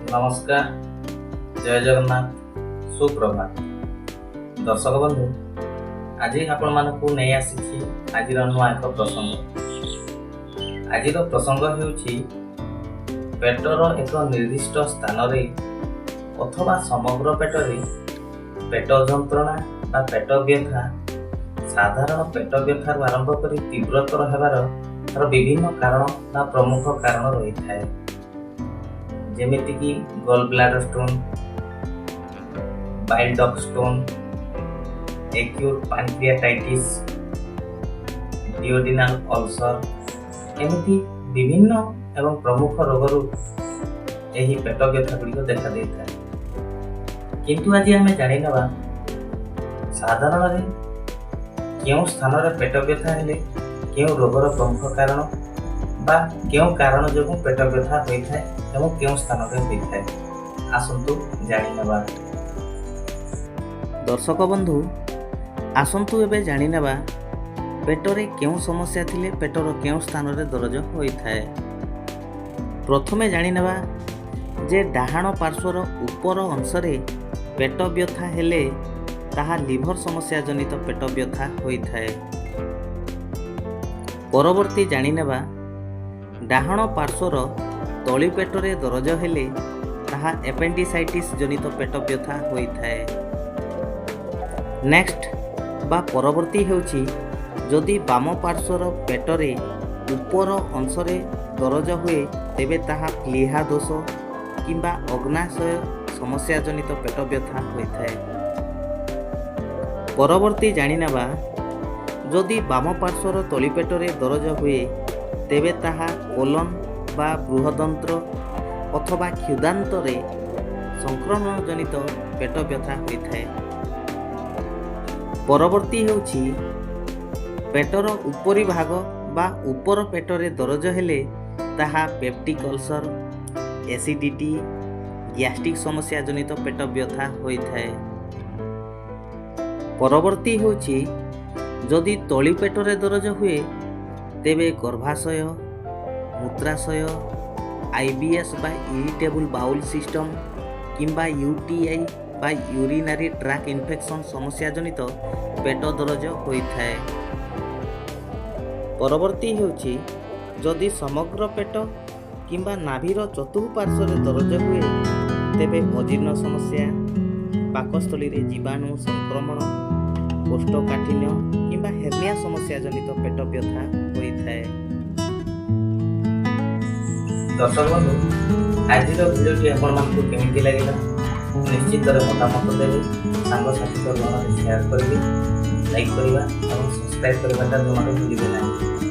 नमस्कार, जय जगन्नाथ, सुप्रभात। दर्शक बंधु, आज आपण मानकु नहीं आसी आज नुआ एक प्रसंग। आज प्रसंग हेउछि पेटर एक निर्दिष्ट स्थान रे अथवा समग्र पेटरे पेट जंत्रणा बा पेट व्यथा, साधारण पेट व्यथार आरंभ करी तीव्रतर हेबार तार विभिन्न कारण बा प्रमुख कारण रही थाए, जेमिति कि gall bladder stone, bile duct stone, acute pancreatitis, duodenal ulcer, एमिति विभिन्न एवं प्रमुख रोगरू एही पेट व्यथा गुड़िक देखा दे थाए। किंतु आज आम जानी नवा साधारण क्यों स्थान रे पेट व्यथा हेले क्यों रोगर प्रमुख कारण बा क्यों कारण जो पेट व्यथा होता है एवं क्यों स्थान रे होता है, आसंतु जानी नवा। दर्शक बंधु, आसंतु एबे जानी नवा पेटरे क्यों समस्या थिले पेटर क्यों स्थान रे दरज होता है। प्रथमे जानी नवा जे डाहाण पार्श्वर ऊपर अंश रे पेट व्यथा हेले ताहा लिभर समस्या जनित पेट व्यथा होता है। परवर्ती जानी नवा डाहाण पार्श्वर तली पेटरे दरज हेले ताहा एपेंडिसाइटिस जनित पेट व्यथा होता है। नेक्स्ट बा परवर्ती हेउछि जदि बाम पार्श्वर पेटरे ऊपर अंशरे दरज हुए तेबे ताहा प्लीहा दोष किंबा अग्नाशय समस्या जनित पेट व्यथा होता है। परवर्ती जानी नवा जदि बाम पार्श्वर तली पेटरे दरज हुए तेबे ताहा कोलन बा बृहदंत्र अथवा क्षुदांतरे संक्रमण जनित पेट व्यथा होता है। परवर्ती हेउछि पेटर उपरी भाग बा ऊपर पेटरे दरज हेले ताहा पेप्टिक अल्सर, एसिडिटी, गैस्ट्रिक समस्या जनित पेट व्यथा होता है। परवर्ती हेउछि जदि तली पेटरे दरज हुए तेबे गर्भाशय, मूत्राशय, आईबीएस बा इरिटेबल बाउल सिस्टम किंबा यूटीआई बा यूरिनारी ट्रैक इन्फेक्शन समस्या जनित पेट दरज होता है। परवर्ती हेउछि जदि समग्र पेट किंबा नाभीर चतुर्पार्श्वर दरज हुए तेबे अजीर्ण समस्या, पाकस्थली रे जीवाणु संक्रमण, कोष्ठकाठिन्य किंबा हेर्निया समस्या जनित पेट व्यथा होता है। दर्शक बंधु, आज भिडियोटी आपको केमिति लगिला निश्चित मतामत देवे, सांगसाथी शेयर करेंगे, लाइक करवा और सब्सक्राइब करवाटा जमा भूलिबे नहीं।